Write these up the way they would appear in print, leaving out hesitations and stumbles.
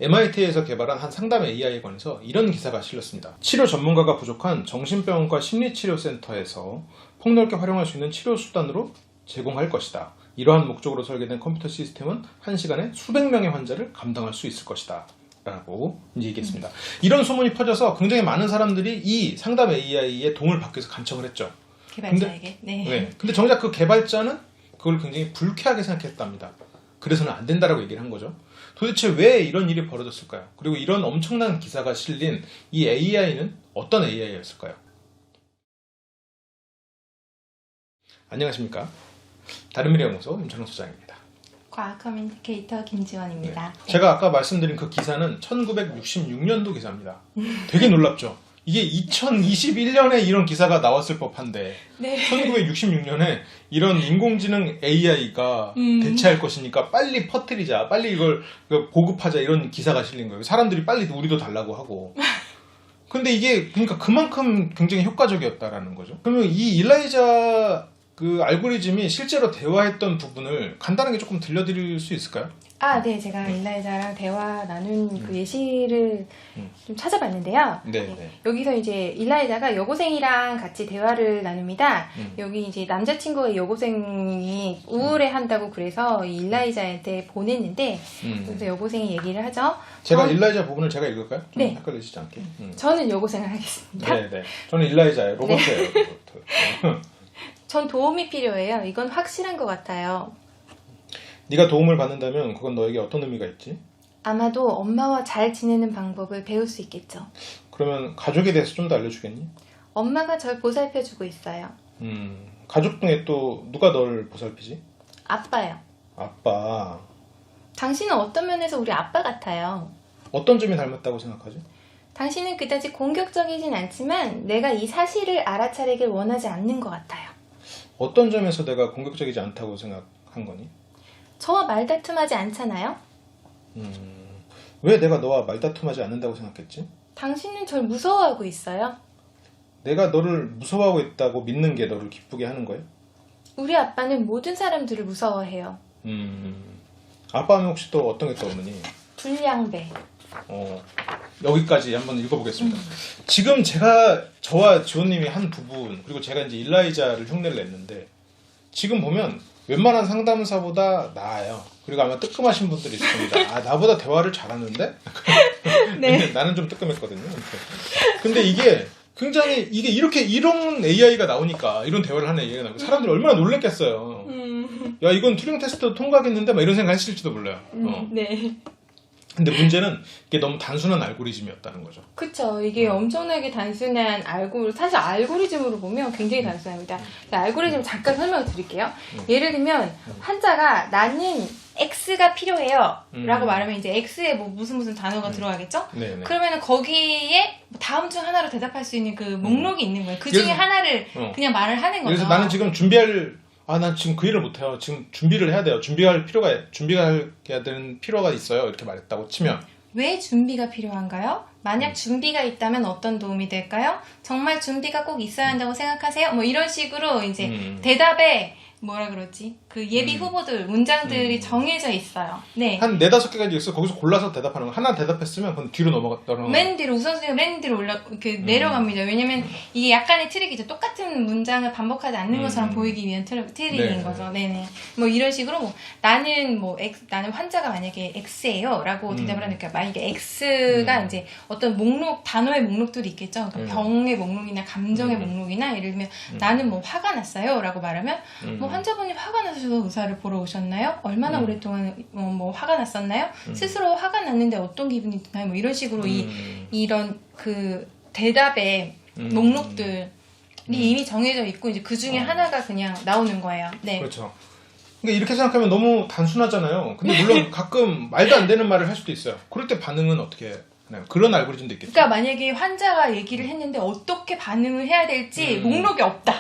MIT에서 개발한 한 상담 AI에 관해서 이런 기사가 실렸습니다. 치료 전문가가 부족한 정신병원과 심리치료센터에서 폭넓게 활용할 수 있는 치료 수단으로 제공할 것이다. 이러한 목적으로 설계된 컴퓨터 시스템은 1시간에 수백 명의 환자를 감당할 수 있을 것이다. 라고 이제 얘기했습니다. 이런 소문이 퍼져서 굉장히 많은 사람들이 이 상담 AI의 도움을 받기 위해서 간청을 했죠. 개발자에게. 네. 근데 정작 그 개발자는 그걸 굉장히 불쾌하게 생각했답니다. 그래서는 안 된다라고 얘기를 한 거죠. 도대체 왜 이런 일이 벌어졌을까요? 그리고 이런 엄청난 기사가 실린 이 AI는 어떤 AI였을까요? 안녕하십니까? 다른미래연구소 임찬호 소장입니다. 과학 커뮤니케이터 김지원입니다. 네. 제가 아까 말씀드린 그 기사는 1966년도 기사입니다. 되게 놀랍죠? 이게 2021년에 이런 기사가 나왔을 법한데 네. 1966년에 이런 인공지능 AI가 대체할 것이니까 빨리 퍼뜨리자, 빨리 이걸 보급하자 이런 기사가 실린 거예요. 사람들이 빨리 우리도 달라고 하고. 근데 이게 그러니까 그만큼 굉장히 효과적이었다라는 거죠. 그러면 이 일라이자 그 알고리즘이 실제로 대화했던 부분을 간단하게 조금 들려드릴 수 있을까요? 네. 제가 일라이자랑 대화 나눈 그 예시를 좀 찾아봤는데요. 네. 여기서 이제 일라이자가 여고생이랑 같이 대화를 나눕니다. 여기 이제 남자친구가 여고생이 우울해 한다고 그래서 이 일라이자한테 보냈는데, 그래서 여고생이 얘기를 하죠. 제가 일라이자 부분을 제가 읽을까요? 좀 네. 헷갈리시지 않게. 저는 여고생을 하겠습니다. 네. 저는 일라이자예요. 로봇이에요. 로봇. 전 도움이 필요해요. 이건 확실한 것 같아요. 네가 도움을 받는다면 그건 너에게 어떤 의미가 있지? 아마도 엄마와 잘 지내는 방법을 배울 수 있겠죠. 그러면 가족에 대해서 좀 더 알려주겠니? 엄마가 절 보살펴주고 있어요. 가족 중에 또 누가 널 보살피지? 아빠요. 아빠. 당신은 어떤 면에서 우리 아빠 같아요. 어떤 점이 닮았다고 생각하지? 당신은 그다지 공격적이진 않지만 내가 이 사실을 알아차리길 원하지 않는 것 같아요. 어떤 점에서 내가 공격적이지 않다고 생각한 거니? 저와 말다툼하지 않잖아요? 왜 내가 너와 말다툼하지 않는다고 생각했지? 당신은 절 무서워하고 있어요. 내가 너를 무서워하고 있다고 믿는 게 너를 기쁘게 하는 거야? 우리 아빠는 모든 사람들을 무서워해요. 아빠 하면 혹시 또 어떤 게 떠오르니? 불량배. 여기까지 한번 읽어보겠습니다. 지금 저와 지원님이 한 부분, 그리고 제가 이제 일라이자를 흉내를 냈는데, 지금 보면 웬만한 상담사보다 나아요. 그리고 아마 뜨끔하신 분들이 있을 겁니다. 나보다 대화를 잘하는데? 네. 나는 좀 뜨끔했거든요. 근데 이게 굉장히, 이런 AI가 나오니까, 이런 대화를 하는 AI가 나오니까 사람들이 얼마나 놀랬겠어요. 야, 이건 튜링 테스트 통과하겠는데? 막 이런 생각 했을지도 몰라요. 네. 근데 문제는 이게 너무 단순한 알고리즘이었다는 거죠. 그쵸. 이게 엄청나게 단순한 사실 알고리즘으로 보면 굉장히 단순합니다. 알고리즘 잠깐 설명을 드릴게요. 예를 들면 환자가 나는 X가 필요해요 라고 말하면 이제 X에 뭐 무슨 단어가 들어가겠죠? 네네. 그러면 거기에 다음 중 하나로 대답할 수 있는 그 목록이 있는 거예요. 그 중에 하나를 그냥 말을 하는 거죠. 그래서 나는 지금 난 지금 그 일을 못해요. 지금 준비를 해야 돼요. 준비해야 되는 필요가 있어요. 이렇게 말했다고 치면. 왜 준비가 필요한가요? 만약 준비가 있다면 어떤 도움이 될까요? 정말 준비가 꼭 있어야 한다고 생각하세요? 뭐 이런 식으로 이제 대답에 뭐라 그러지? 그 예비 후보들, 문장들이 정해져 있어요. 네. 한 4-5개까지 있어. 거기서 골라서 대답하는 거. 하나 대답했으면 그건 뒤로 넘어갔다는 맨 뒤로, 우선순위가 맨 뒤로 내려갑니다. 왜냐면 이게 약간의 트릭이죠. 똑같은 문장을 반복하지 않는 것처럼 보이기 위한 트릭인 거죠. 네네. 뭐 이런 식으로 나는 환자가 만약에 X예요. 라고 대답을 하니까 만약에 X가 이제 어떤 단어의 목록들이 있겠죠. 그러니까 병의 목록이나 감정의 목록이나 예를 들면 나는 화가 났어요. 라고 말하면 환자분이 화가 나서 의사를 보러 오셨나요? 얼마나 오랫동안 화가 났었나요? 스스로 화가 났는데 어떤 기분이 드나요? 뭐 이런 식으로 이런 그 대답의 목록들이 이미 정해져 있고 이제 그 중에 하나가 그냥 나오는 거예요. 네. 그렇죠. 그러니까 이렇게 생각하면 너무 단순하잖아요. 근데 물론 가끔 말도 안 되는 말을 할 수도 있어요. 그럴 때 반응은 어떻게 하나요? 그런 알고리즘도 있겠죠. 그러니까 만약에 환자가 얘기를 했는데 어떻게 반응을 해야 될지 목록이 없다.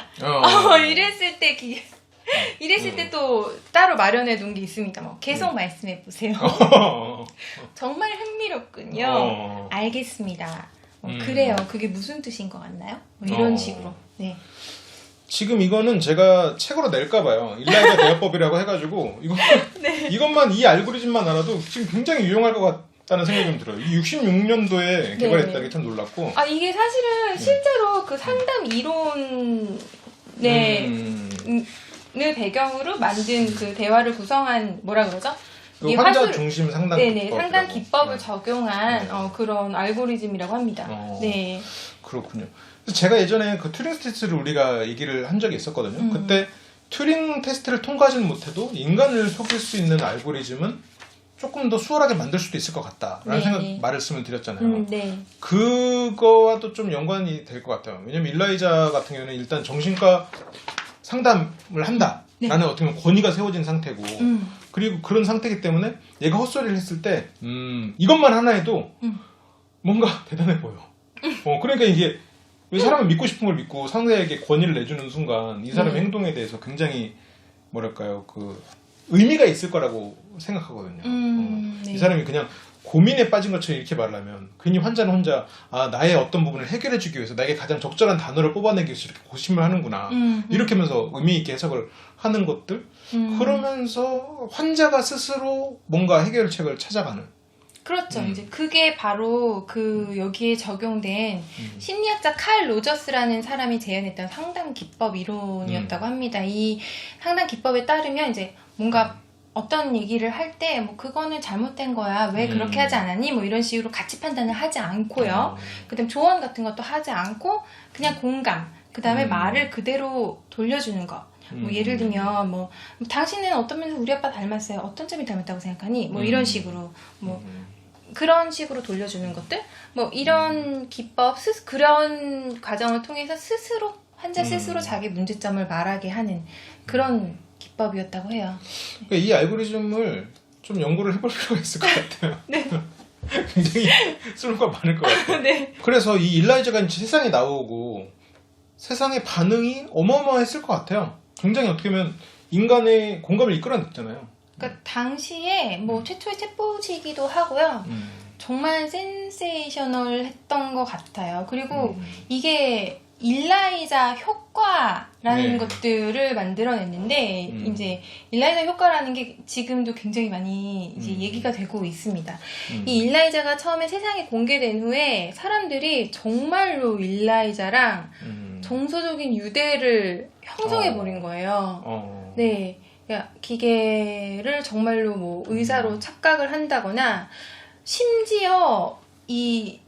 이랬을 때 또 따로 마련해 둔 게 있습니다. 계속 말씀해 보세요. 정말 흥미롭군요. 알겠습니다. 그래요. 그게 무슨 뜻인 것 같나요? 이런 식으로. 네. 지금 이거는 제가 책으로 낼까봐요. 일라이자 대화법이라고 해가지고 네. 이것만 이 알고리즘만 알아도 지금 굉장히 유용할 것 다는 생각이 좀 들어요. 66년도에 개발했다는 게 참 놀랐고. 아, 이게 사실은 실제로 그 상담 이론을 배경으로 만든 그 대화를 구성한 뭐라 그러죠? 그 이 환자 화술- 중심 상담 네네, 기법. 상담 기법을 적용한 그런 알고리즘이라고 합니다. 네. 그렇군요. 그래서 제가 예전에 그 튜링 테스트를 우리가 얘기를 한 적이 있었거든요. 그때 튜링 테스트를 통과하지는 못해도 인간을 속일 수 있는 알고리즘은 조금 더 수월하게 만들 수도 있을 것 같다라는 네. 말씀을 드렸잖아요. 네. 그거와도 좀 연관이 될 것 같아요. 왜냐면 일라이자 같은 경우는 일단 정신과 상담을 한다라는 어떻게 보면 권위가 세워진 상태고 그리고 그런 상태이기 때문에 얘가 헛소리를 했을 때 이것만 하나 해도 뭔가 대단해 보여. 그러니까 이게 왜 사람은 믿고 싶은 걸 믿고 상대에게 권위를 내주는 순간 이 사람의 행동에 대해서 굉장히 뭐랄까요 그 의미가 있을 거라고 생각하거든요. 네. 이 사람이 그냥 고민에 빠진 것처럼 이렇게 말하면 괜히 환자는 혼자 나의 어떤 부분을 해결해주기 위해서 나에게 가장 적절한 단어를 뽑아내기 위해서 이렇게 고심을 하는구나 이렇게 하면서 의미 있게 해석을 하는 것들 그러면서 환자가 스스로 뭔가 해결책을 찾아가는 그렇죠. 이제 그게 바로 그 여기에 적용된 심리학자 칼 로저스라는 사람이 제안했던 상담 기법 이론이었다고 합니다. 이 상담 기법에 따르면 이제 뭔가 어떤 얘기를 할 때 뭐 그거는 잘못된 거야. 왜 그렇게 하지 않았니? 뭐 이런 식으로 가치 판단을 하지 않고요. 그다음 조언 같은 것도 하지 않고 그냥 공감. 그다음에 말을 그대로 돌려주는 거. 뭐 예를 들면 뭐 당신은 어떤 면에서 우리 아빠 닮았어요. 어떤 점이 닮았다고 생각하니? 뭐 이런 식으로 뭐 그런 식으로 돌려주는 것들 뭐 이런 기법 그런 과정을 통해서 스스로 환자 스스로 자기 문제점을 말하게 하는 그런 기법이었다고 해요. 그러니까 이 알고리즘을 좀 연구를 해볼 필요가 있을 것 같아요. 네. 굉장히 쓸모가 많을 것 같아요. 네. 그래서 이 일라이자가 이제 세상에 나오고 세상의 반응이 어마어마했을 것 같아요. 굉장히 어떻게 보면 인간의 공감을 이끌어냈잖아요. 그러니까 당시에 뭐 최초의 챗봇이기도 하고요. 정말 센세이셔널했던 것 같아요. 그리고 이게 일라이자 효과라는 것들을 만들어냈는데 이제 일라이자 효과라는 게 지금도 굉장히 많이 이제 얘기가 되고 있습니다. 이 일라이자가 처음에 세상에 공개된 후에 사람들이 정말로 일라이자랑 정서적인 유대를 형성해 버린 거예요. 네. 그러니까 기계를 정말로 뭐 의사로 착각을 한다거나 심지어 이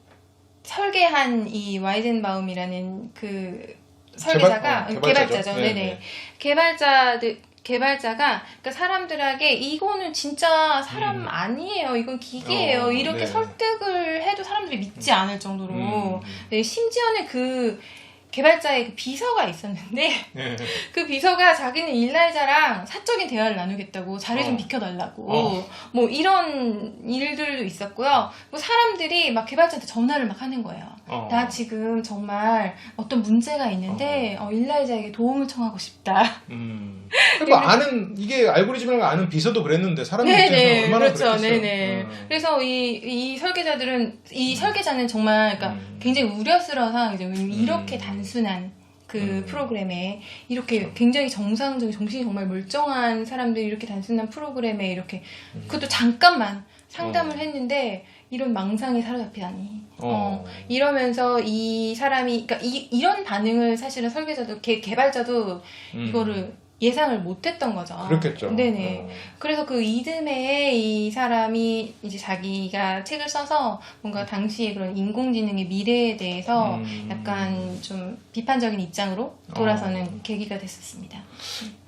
설계한 이 와이젠바움이라는 그 설계자가 개발자죠. 네네. 개발자가 그러니까 사람들에게 이거는 진짜 사람 아니에요. 이건 기계예요. 이렇게 설득을 해도 사람들이 믿지 않을 정도로 네, 심지어는 그 개발자의 그 비서가 있었는데 그 비서가 자기는 일라이자랑 사적인 대화를 나누겠다고 자리 좀 비켜달라고 뭐 이런 일들도 있었고요. 뭐 사람들이 막 개발자한테 전화를 막 하는 거예요. 나 지금 정말 어떤 문제가 있는데 일라이자에게 도움을 청하고 싶다. 그러니까 아는 이게 알고리즘이라는 걸 아는 비서도 그랬는데 사람 입장에서 얼마나 그렇죠. 그랬겠어요. 네네. 그래서 이 설계자는 정말 그러니까 굉장히 우려스러워서 이제 이렇게 단순한 그 프로그램에 이렇게 굉장히 정상적인 정신이 정말 멀쩡한 사람들이 이렇게 단순한 프로그램에 이렇게 그것도 잠깐만 상담을 했는데 이런 망상이 사로잡히다니. 이러면서 이 사람이 그러니까 이런 반응을 사실은 설계자도 개발자도 이거를 예상을 못했던 거죠. 그렇겠죠. 네네. 그래서 그 이듬해에 이 사람이 이제 자기가 책을 써서 뭔가 당시에 그런 인공지능의 미래에 대해서 약간 좀 비판적인 입장으로 돌아서는 계기가 됐었습니다.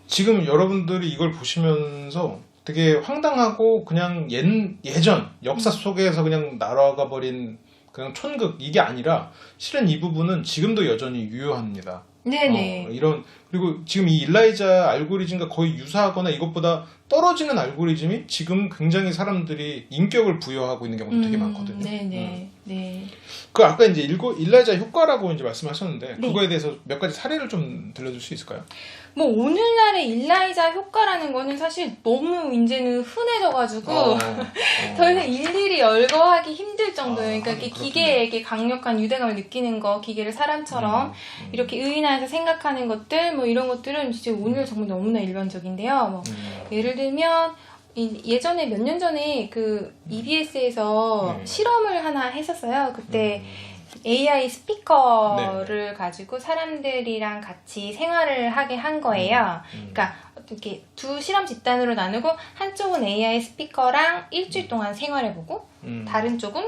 지금 여러분들이 이걸 보시면서 되게 황당하고 그냥 예전 역사 속에서 그냥 날아가 버린 그냥 촌극 이게 아니라 실은 이 부분은 지금도 여전히 유효합니다. 네네. 그리고 지금 이 일라이자 알고리즘과 거의 유사하거나 이것보다 떨어지는 알고리즘이 지금 굉장히 사람들이 인격을 부여하고 있는 경우도 되게 많거든요. 네네. 네. 그 아까 이제 일라이자 효과라고 이제 말씀하셨는데 네. 그거에 대해서 몇 가지 사례를 좀 들려줄 수 있을까요? 뭐 오늘날의 일라이자 효과라는 거는 사실 너무 이제는 흔해져가지고 더 이상 일일이 열거하기 힘들 정도예요. 그러니까 이게 기계에게 강력한 유대감을 느끼는 거, 기계를 사람처럼 이렇게 의인화해서 생각하는 것들, 뭐 이런 것들은 진짜 오늘 정말 너무나 일반적인데요. 뭐 예를 들면 예전에 몇 년 전에 그 EBS에서 네. 실험을 하나 했었어요. 그때 AI 스피커를 가지고 사람들이랑 같이 생활을 하게 한 거예요. 그러니까 이렇게 두 실험 집단으로 나누고 한쪽은 AI 스피커랑 일주일 동안 생활해보고 다른 쪽은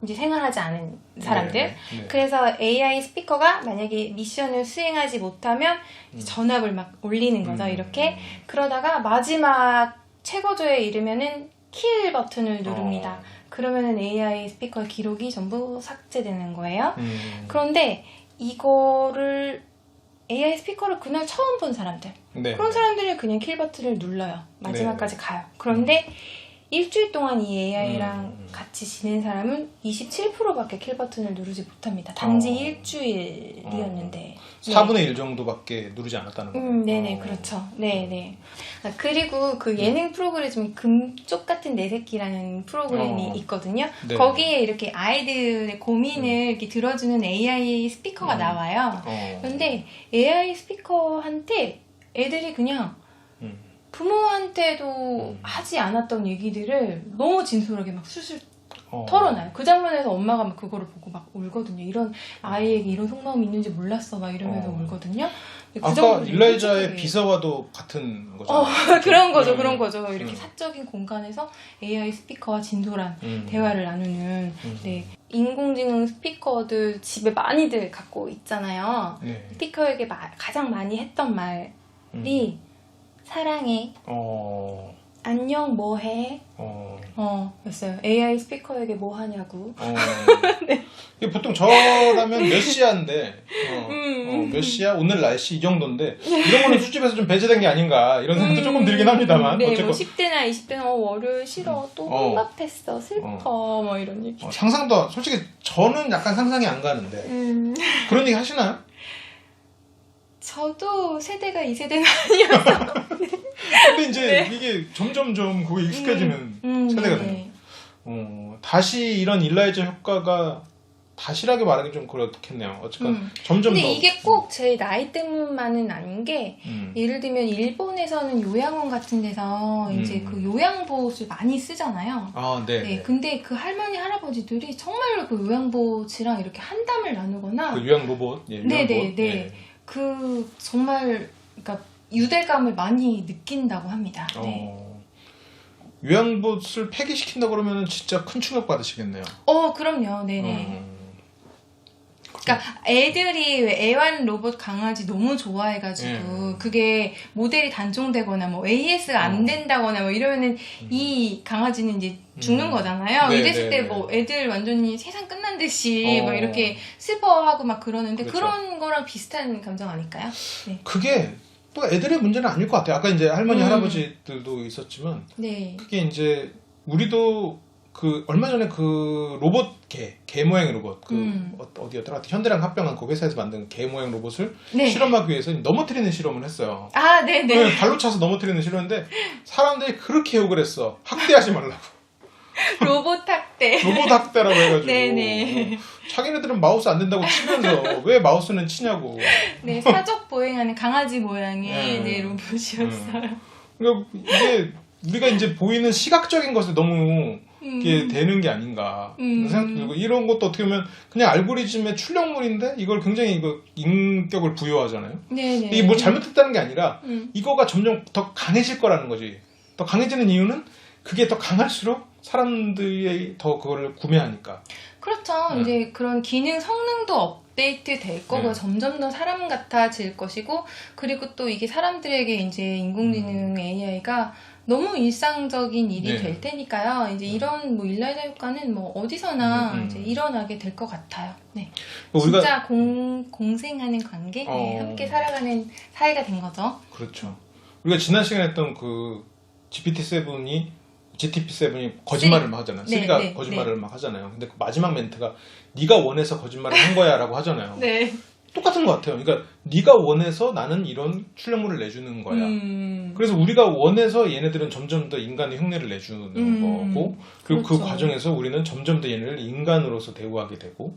이제 생활하지 않은 사람들. 네. 그래서 AI 스피커가 만약에 미션을 수행하지 못하면 전압을 막 올리는 거죠. 이렇게 그러다가 마지막 최고조에 이르면은 킬 버튼을 누릅니다. 그러면은 AI 스피커 기록이 전부 삭제되는 거예요. 그런데 이거를 AI 스피커를 그날 처음 본 사람들, 네. 그런 사람들은 그냥 킬 버튼을 눌러요. 마지막까지 가요. 그런데 일주일 동안 이 AI랑 같이 지낸 사람은 27%밖에 킬 버튼을 누르지 못합니다. 단지 일주일이었는데. 4분의 1 정도밖에 누르지 않았다는 거예요. 네네, 그렇죠. 네네. 그리고 그 예능 프로그램 중에 금쪽 같은 내 새끼라는 프로그램이 있거든요. 네. 거기에 이렇게 아이들의 고민을 이렇게 들어주는 AI 스피커가 나와요. 그런데 AI 스피커한테 애들이 그냥 부모한테도 하지 않았던 얘기들을 너무 진솔하게 막 술술 털어놔요. 그 장면에서 엄마가 막 그거를 보고 막 울거든요. 이런 아이에게 이런 속마음이 있는지 몰랐어 막 이러면서 울거든요. 그 아까 정도로 일라이자의 솔직하게. 비서와도 같은 거잖아요. 그런 거죠, 그런 거죠. 이렇게 사적인 공간에서 AI 스피커와 진솔한 대화를 나누는. 네. 인공지능 스피커들 집에 많이들 갖고 있잖아요. 네. 스피커에게 가장 많이 했던 말이 사랑해. 안녕 뭐해? 였어요. AI 스피커에게 뭐 하냐고. 네. 이게 보통 저라면 몇 시야인데 몇 시야? 오늘 날씨 이 정도인데 이런 거는 술집에서 좀 배제된 게 아닌가 이런 생각도 조금 들긴 합니다만 네, 어쨌건 뭐 10대나 20대나 월요일 싫어 또 혼밥했어 슬퍼 뭐 이런 얘기. 상상도 솔직히 저는 약간 상상이 안 가는데 그런 얘기 하시나요? 저도 세대가 이 세대는 아니어서. 근데 이제 이게 점점 그게 익숙해지는 세대가 되는 다시 이런 일라이자 효과가 다시라고 말하기 좀 그렇겠네요. 어쨌건 점점 근데 더. 이게 꼭 제 나이 때문만은 아닌 게 예를 들면 일본에서는 요양원 같은 데서 이제 그 요양보호를 많이 쓰잖아요. 네. 근데 그 할머니 할아버지들이 정말로 그 요양보호랑 이렇게 한담을 나누거나 그 요양 로봇. 예, 네. 그 정말 그러니까 유대감을 많이 느낀다고 합니다. 네. 요양봇을 폐기시킨다 그러면 진짜 큰 충격 받으시겠네요. 그럼요. 네네. 그러니까 애들이 왜 애완 로봇 강아지 너무 좋아해가지고 그게 모델이 단종되거나 뭐 AS가 안 된다거나 뭐 이러면은 이 강아지는 이제 죽는 거잖아요. 이랬을 때 뭐 애들 완전히 세상 끝난 듯이 막 이렇게 슬퍼하고 막 그러는데 그렇죠. 그런 거랑 비슷한 감정 아닐까요? 네. 그게 또 애들의 문제는 아닐 것 같아요. 아까 이제 할머니 할아버지들도 있었지만 그게 이제 우리도 그 얼마 전에 그 로봇 개 모양의 로봇 어디였더라? 현대랑 합병한 그 회사에서 만든 개 모양 로봇을 실험하기 위해서 넘어뜨리는 실험을 했어요. 네네. 발로 차서 넘어뜨리는 실험인데 사람들이 그렇게 욕을 했어. 학대하지 말라고. 로봇 학대. 로봇 학대라고 해가지고. 네네. 자기네들은 마우스 안 된다고 치면서 왜 마우스는 치냐고. 네, 사족 보행하는 강아지 모양의 로봇이었어요. 그러니까 이게 우리가 이제 보이는 시각적인 것에 너무 이게 되는 게 아닌가 생각도 들고 이런 것도 어떻게 보면 그냥 알고리즘의 출력물인데 이걸 굉장히 인격을 부여하잖아요. 네네. 이게 뭐 잘못했다는 게 아니라 이거가 점점 더 강해질 거라는 거지. 더 강해지는 이유는 그게 더 강할수록 사람들이 더 그거를 구매하니까. 그렇죠. 이제 그런 기능 성능도 업데이트 될 거고 점점 더 사람 같아질 것이고 그리고 또 이게 사람들에게 이제 인공지능 AI가 너무 일상적인 일이 될 테니까요. 이제 이런 뭐 일라이자 효과는 뭐 어디서나 이제 일어나게 될 것 같아요. 네. 우리가 진짜 공생하는 관계, 함께 살아가는 사이가 된 거죠. 그렇죠. 우리가 지난 시간에 했던 그 GTP7이 거짓말을 막 하잖아요. 3가 거짓말을 막 하잖아요. 근데 그 마지막 멘트가 네가 원해서 거짓말을 한 거야라고 하잖아요. 똑같은 것 같아요. 그러니까 네가 원해서 나는 이런 출력물을 내주는 거야. 그래서 우리가 원해서 얘네들은 점점 더 인간의 흉내를 내주는 거고 그리고 그 과정에서 우리는 점점 더 얘네를 인간으로서 대우하게 되고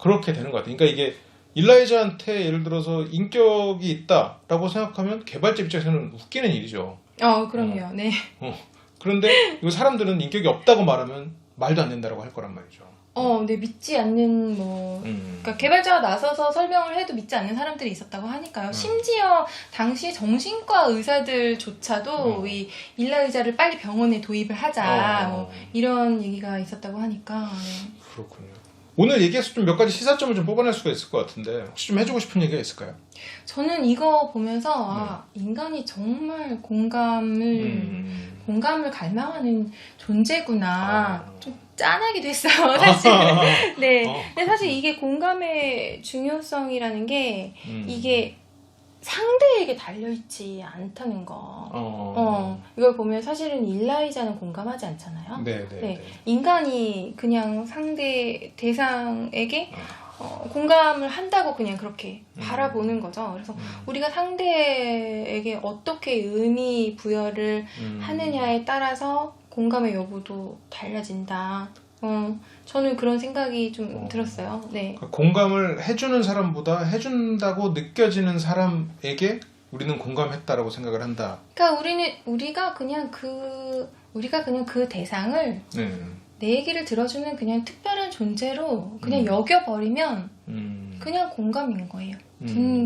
그렇게 되는 것 같아요. 그러니까 이게 일라이자한테 예를 들어서 인격이 있다라고 생각하면 개발자 입장에서는 웃기는 일이죠. 그럼요. 네. 그런데 이 사람들은 인격이 없다고 말하면 말도 안 된다고 할 거란 말이죠. 네, 믿지 않는 그러니까 개발자가 나서서 설명을 해도 믿지 않는 사람들이 있었다고 하니까요. 심지어 당시 정신과 의사들조차도 이 일라 의자를 빨리 병원에 도입을 하자 이런 얘기가 있었다고 하니까. 네. 그렇군요. 오늘 얘기해서 좀 몇 가지 시사점을 좀 뽑아낼 수가 있을 것 같은데 혹시 좀 해주고 싶은 얘기가 있을까요? 저는 이거 보면서 인간이 정말 공감을 갈망하는 존재구나. 좀 짠하기도 했어요, 사실. 네. 근데 사실 이게 공감의 중요성이라는 게 이게 상대에게 달려있지 않다는 거. 이걸 보면 사실은 일라이자는 공감하지 않잖아요. 네. 인간이 그냥 대상에게 공감을 한다고 그냥 그렇게 바라보는 거죠. 그래서 우리가 상대에게 어떻게 의미 부여를 하느냐에 따라서 공감의 여부도 달라진다. 저는 그런 생각이 좀 들었어요. 네. 그러니까 공감을 해주는 사람보다 해준다고 느껴지는 사람에게 우리는 공감했다라고 생각을 한다. 그러니까 우리가 그냥 그 대상을 내 얘기를 들어주는 그냥 특별한 존재로 그냥 여겨버리면 그냥 공감인 거예요.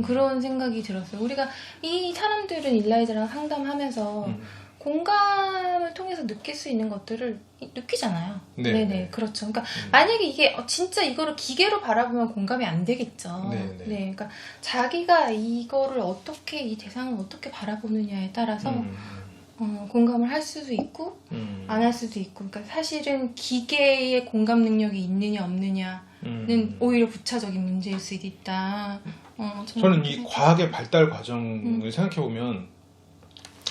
그런 생각이 들었어요. 우리가 이 사람들은 일라이자랑 상담하면서 공감을 통해서 느낄 수 있는 것들을 느끼잖아요. 네네. 그렇죠. 그러니까 만약에 이게 진짜 이거를 기계로 바라보면 공감이 안 되겠죠. 네. 그러니까 자기가 이거를 이 대상을 어떻게 바라보느냐에 따라서 공감을 할 수도 있고 안 할 수도 있고. 그러니까 사실은 기계의 공감 능력이 있느냐 없느냐는 오히려 부차적인 문제일 수도 있다. 저는 이 과학의 발달 과정을 생각해보면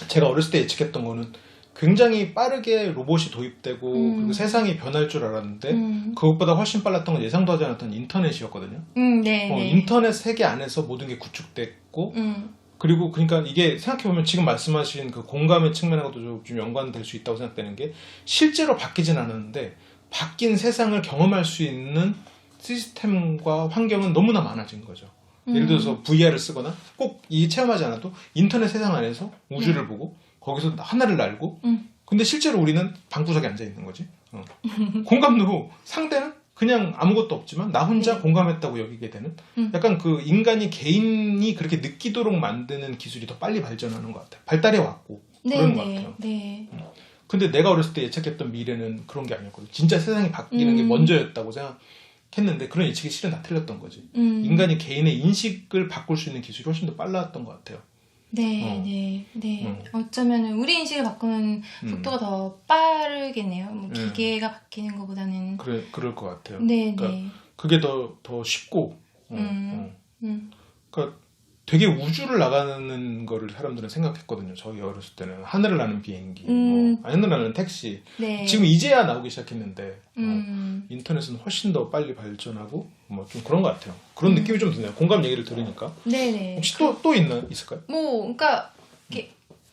제가 어렸을 때 예측했던 거는 굉장히 빠르게 로봇이 도입되고 그리고 세상이 변할 줄 알았는데 그것보다 훨씬 빨랐던 건 예상도 하지 않았던 인터넷이었거든요. 인터넷 세계 안에서 모든 게 구축됐고 그리고 그러니까 이게 생각해보면 지금 말씀하신 그 공감의 측면하고도 좀 연관될 수 있다고 생각되는 게 실제로 바뀌진 않았는데 바뀐 세상을 경험할 수 있는 시스템과 환경은 너무나 많아진 거죠. 예를 들어서 VR을 쓰거나 꼭 이 체험하지 않아도 인터넷 세상 안에서 우주를 보고 거기서 하늘을 날고 근데 실제로 우리는 방구석에 앉아 있는 거지. 공감도 상대는 그냥 아무것도 없지만 나 혼자 공감했다고 여기게 되는 약간 그 인간이 개인이 그렇게 느끼도록 만드는 기술이 더 빨리 발전하는 것 같아요. 발달해 왔고 그런 것 같아요. 근데 내가 어렸을 때 예측했던 미래는 그런 게 아니었거든요. 진짜 세상이 바뀌는 게 먼저였다고 생각했는데 그런 예측이 실은 다 틀렸던 거지. 인간이 개인의 인식을 바꿀 수 있는 기술이 훨씬 더 빨랐던 것 같아요. 어쩌면은 우리 인식을 바꾸는 속도가 더 빠르겠네요. 뭐 기계가 바뀌는 것보다는. 그럴 것 같아요. 그러니까 그게 더 쉽고. 그러니까 되게 우주를 나가는 거를 사람들은 생각했거든요. 저희 어렸을 때는 하늘을 나는 비행기, 하늘을 나는 택시. 지금 이제야 나오기 시작했는데 인터넷은 훨씬 더 빨리 발전하고 뭐 좀 그런 것 같아요. 그런 느낌이 좀 드네요. 공감 얘기를 들으니까. 혹시 또 있을까요? 그러니까 이렇게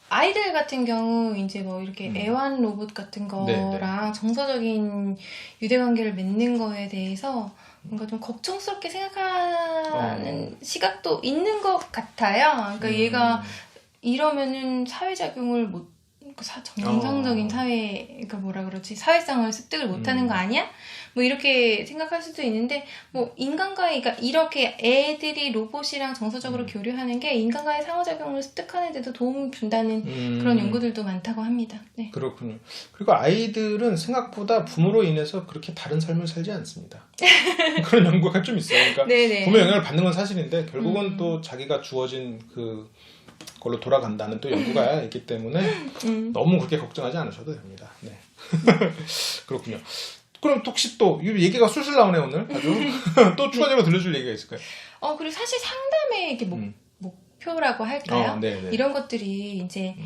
아이들 같은 경우 이제 뭐 이렇게 애완 로봇 같은 거랑 정서적인 유대관계를 맺는 거에 대해서 뭔가 좀 걱정스럽게 생각하는 시각도 있는 것 같아요. 그러니까 얘가 이러면은 사회작용을 정상적인 사회성을 습득을 못하는 거 아니야? 뭐 이렇게 생각할 수도 있는데 뭐 인간과의 그러니까 이렇게 애들이 로봇이랑 정서적으로 교류하는 게 인간과의 상호작용을 습득하는 데도 도움을 준다는 그런 연구들도 많다고 합니다. 네. 그렇군요. 그리고 아이들은 생각보다 부모로 인해서 그렇게 다른 삶을 살지 않습니다. 그런 연구가 좀 있어요. 그러니까 부모의 영향을 받는 건 사실인데 결국은 또 자기가 주어진 걸로 돌아간다는 또 연구가 있기 때문에 너무 그렇게 걱정하지 않으셔도 됩니다. 네. 그렇군요. 그럼 혹시 또 얘기가 술술 나오네 오늘 아주 또 추가적으로 들려줄 얘기가 있을까요? 그리고 사실 상담의 이렇게 목표라고 할까요? 이런 것들이 이제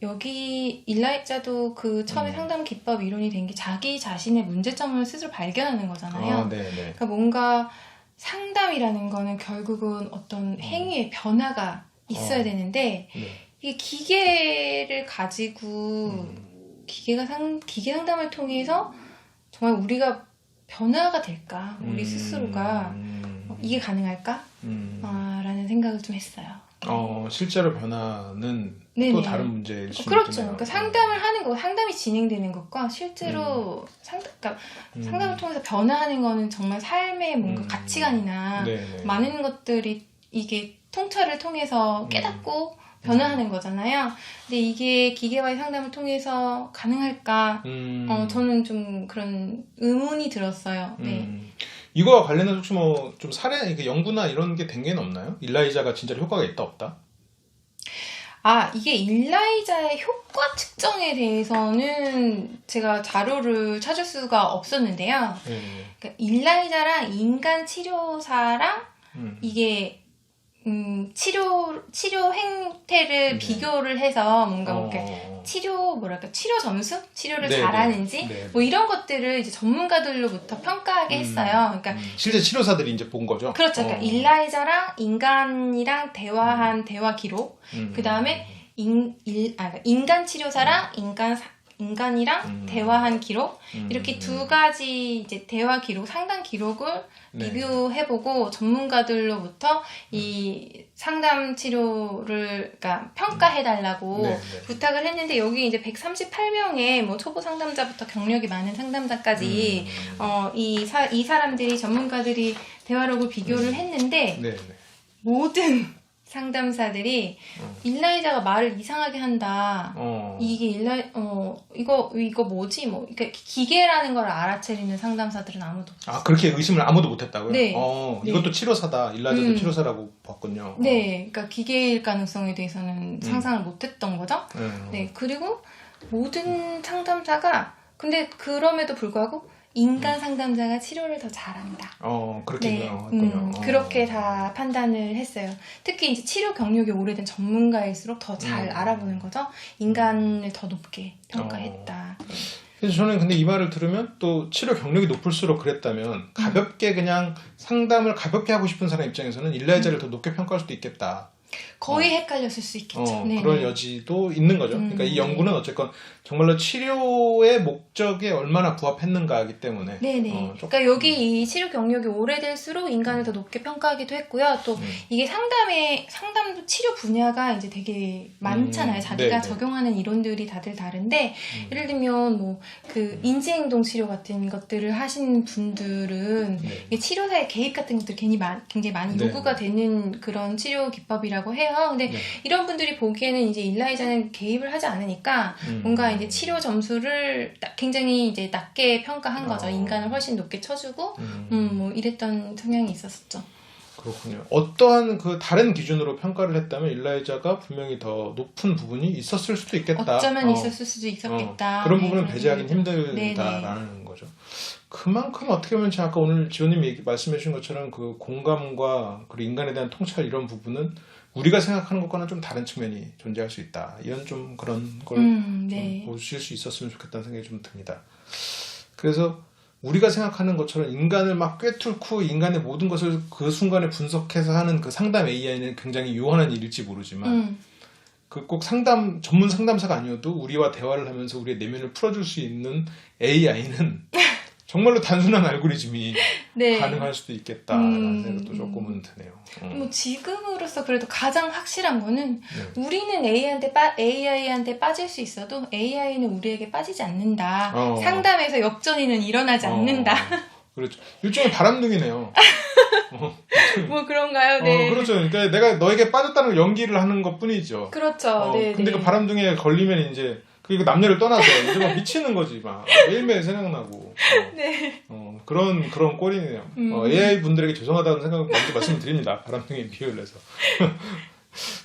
여기 일라이자도 그 처음에 상담 기법 이론이 된 게 자기 자신의 문제점을 스스로 발견하는 거잖아요. 그러니까 뭔가 상담이라는 거는 결국은 어떤 행위의 변화가 있어야 되는데 이게 기계를 가지고 기계 상담을 통해서 정말 우리가 변화가 될까? 우리 스스로가 이게 가능할까? 라는 않을까라는 생각을 좀 했어요. 실제로 변화는 네네. 또 다른 문제일 수 그렇죠. 있겠네요. 그러니까 상담을 하는 거, 상담이 진행되는 것과 실제로 그러니까 상담을 통해서 변화하는 거는 정말 삶의 뭔가 가치관이나 네네. 많은 것들이 이게 통찰을 통해서 깨닫고 변화하는 거잖아요. 근데 이게 기계와의 상담을 통해서 가능할까? 저는 좀 그런 의문이 들었어요. 네. 이거와 관련해서 혹시 뭐 좀 사례, 연구나 이런 게 된 게 없나요? 일라이자가 진짜 효과가 있다 없다? 이게 일라이자의 효과 측정에 대해서는 제가 자료를 찾을 수가 없었는데요. 그러니까 일라이자랑 인간 치료사랑 이게 치료 행태를 비교를 해서 뭔가 이렇게 치료 점수? 치료를 네네. 잘하는지 네네. 뭐 이런 것들을 이제 전문가들로부터 평가하게 했어요. 그러니까 실제 치료사들이 이제 본 거죠? 그렇죠. 그러니까 일라이자랑 인간이랑 대화한 대화 기록, 그 다음에 인간 치료사랑 인간이랑 대화한 기록, 이렇게 두 가지 이제 대화 기록, 상담 기록을 리뷰해보고 전문가들로부터 이 상담 치료를 그러니까 평가해달라고 부탁을 했는데, 여기 이제 138명의 뭐 초보 상담자부터 경력이 많은 상담자까지 이 사람들이 전문가들이 대화록을 비교를 했는데 모든 상담사들이 일라이자가 말을 이상하게 한다. 이게 이거 뭐지? 뭐 그러니까 기계라는 걸 알아채리는 상담사들은 아무도 없어요. 그렇게 의심을 아무도 못했다고요? 네. 이것도 치료사다. 일라이자도 치료사라고 봤군요. 네, 그러니까 기계일 가능성에 대해서는 상상을 못했던 거죠. 네, 그리고 모든 상담사가 근데 그럼에도 불구하고 인간 상담자가 치료를 더 잘한다. 그렇게 했군요. 그렇게 다 판단을 했어요. 특히 이제 치료 경력이 오래된 전문가일수록 더 잘 알아보는 거죠. 인간을 더 높게 평가했다. 네. 그래서 저는 근데 이 말을 들으면 또 치료 경력이 높을수록 그랬다면 가볍게 그냥 상담을 가볍게 하고 싶은 사람 입장에서는 일라이자를 더 높게 평가할 수도 있겠다. 거의 헷갈렸을 수 있겠죠. 그런 여지도 있는 거죠. 그러니까 이 연구는 어쨌건 정말로 치료의 목적에 얼마나 부합했는가이기 때문에. 그러니까 여기 이 치료 경력이 오래될수록 인간을 더 높게 평가하기도 했고요. 또 이게 상담도 치료 분야가 이제 되게 많잖아요. 자기가 적용하는 이론들이 다들 다른데, 예를 들면 뭐 그 인지행동 치료 같은 것들을 하신 분들은 이 치료사의 개입 같은 것들이 굉장히 많이 요구가 되는 그런 치료 기법이라고 해요. 근데 이런 분들이 보기에는 이제 일라이자는 개입을 하지 않으니까 뭔가 이제 치료 점수를 굉장히 이제 낮게 평가한 거죠. 인간을 훨씬 높게 쳐주고 뭐 이랬던 성향이 있었었죠. 그렇군요. 어떠한 그 다른 기준으로 평가를 했다면 일라이자가 분명히 더 높은 부분이 있었을 수도 있겠다. 어쩌면 있었을 수도 있었겠다. 그런 부분은 배제하기는 힘들다라는 거죠. 그만큼 어떻게 보면 제가 아까 오늘 지호님이 말씀해 주신 것처럼 그 공감과 그리고 인간에 대한 통찰 이런 부분은 우리가 생각하는 것과는 좀 다른 측면이 존재할 수 있다. 이런 좀 그런 걸 좀 보실 수 있었으면 좋겠다는 생각이 좀 듭니다. 그래서 우리가 생각하는 것처럼 인간을 막 꿰뚫고 인간의 모든 것을 그 순간에 분석해서 하는 그 상담 AI는 굉장히 요원한 일일지 모르지만 그 꼭 전문 상담사가 아니어도 우리와 대화를 하면서 우리의 내면을 풀어줄 수 있는 AI는 정말로 단순한 알고리즘이 가능할 수도 있겠다라는 생각도 조금은 드네요. 뭐 지금으로서 그래도 가장 확실한 거는 우리는 AI한테 빠질 수 있어도 AI는 우리에게 빠지지 않는다. 상담에서 역전이는 일어나지 않는다. 그렇죠. 일종의 바람둥이네요. 뭐 그런가요? 네. 그렇죠. 그러니까 내가 너에게 빠졌다는 걸 연기를 하는 것 뿐이죠. 그렇죠. 근데 그 바람둥이에 걸리면 이제 그리고 남녀를 떠나서 이제 막 미치는 거지 막 매일매일 생각나고 그런 꼴이네요. AI 분들에게 죄송하다는 생각 먼저 말씀을 드립니다. 바람둥이에 비유를 해서.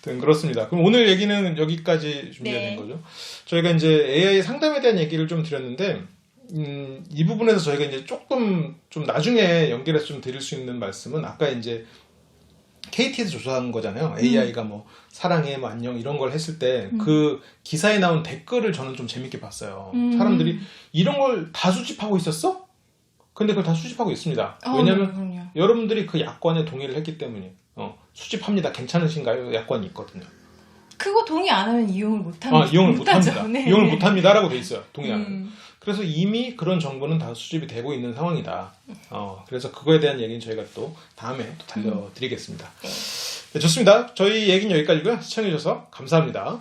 그렇습니다. 그럼 오늘 얘기는 여기까지 준비된 거죠. 저희가 이제 AI 상담에 대한 얘기를 좀 드렸는데 이 부분에서 저희가 이제 조금 좀 나중에 연결해서 좀 드릴 수 있는 말씀은 아까 이제 KT에서 조사한 거잖아요. AI가 뭐 사랑해, 뭐 안녕 이런 걸 했을 때 그 기사에 나온 댓글을 저는 좀 재밌게 봤어요. 사람들이 이런 걸 다 수집하고 있었어? 근데 그걸 다 수집하고 있습니다. 왜냐면 여러분들이 그 약관에 동의를 했기 때문에 수집합니다. 괜찮으신가요? 약관이 있거든요. 그거 동의 안 하면 이용을 못 합니다. 이용을 못 합니다. 이용을 못 합니다라고 돼 있어요. 동의 안 하면. 그래서 이미 그런 정보는 다 수집이 되고 있는 상황이다. 그래서 그거에 대한 얘기는 저희가 또 다음에 또 들려드리겠습니다. 네, 좋습니다. 저희 얘기는 여기까지고요. 시청해주셔서 감사합니다.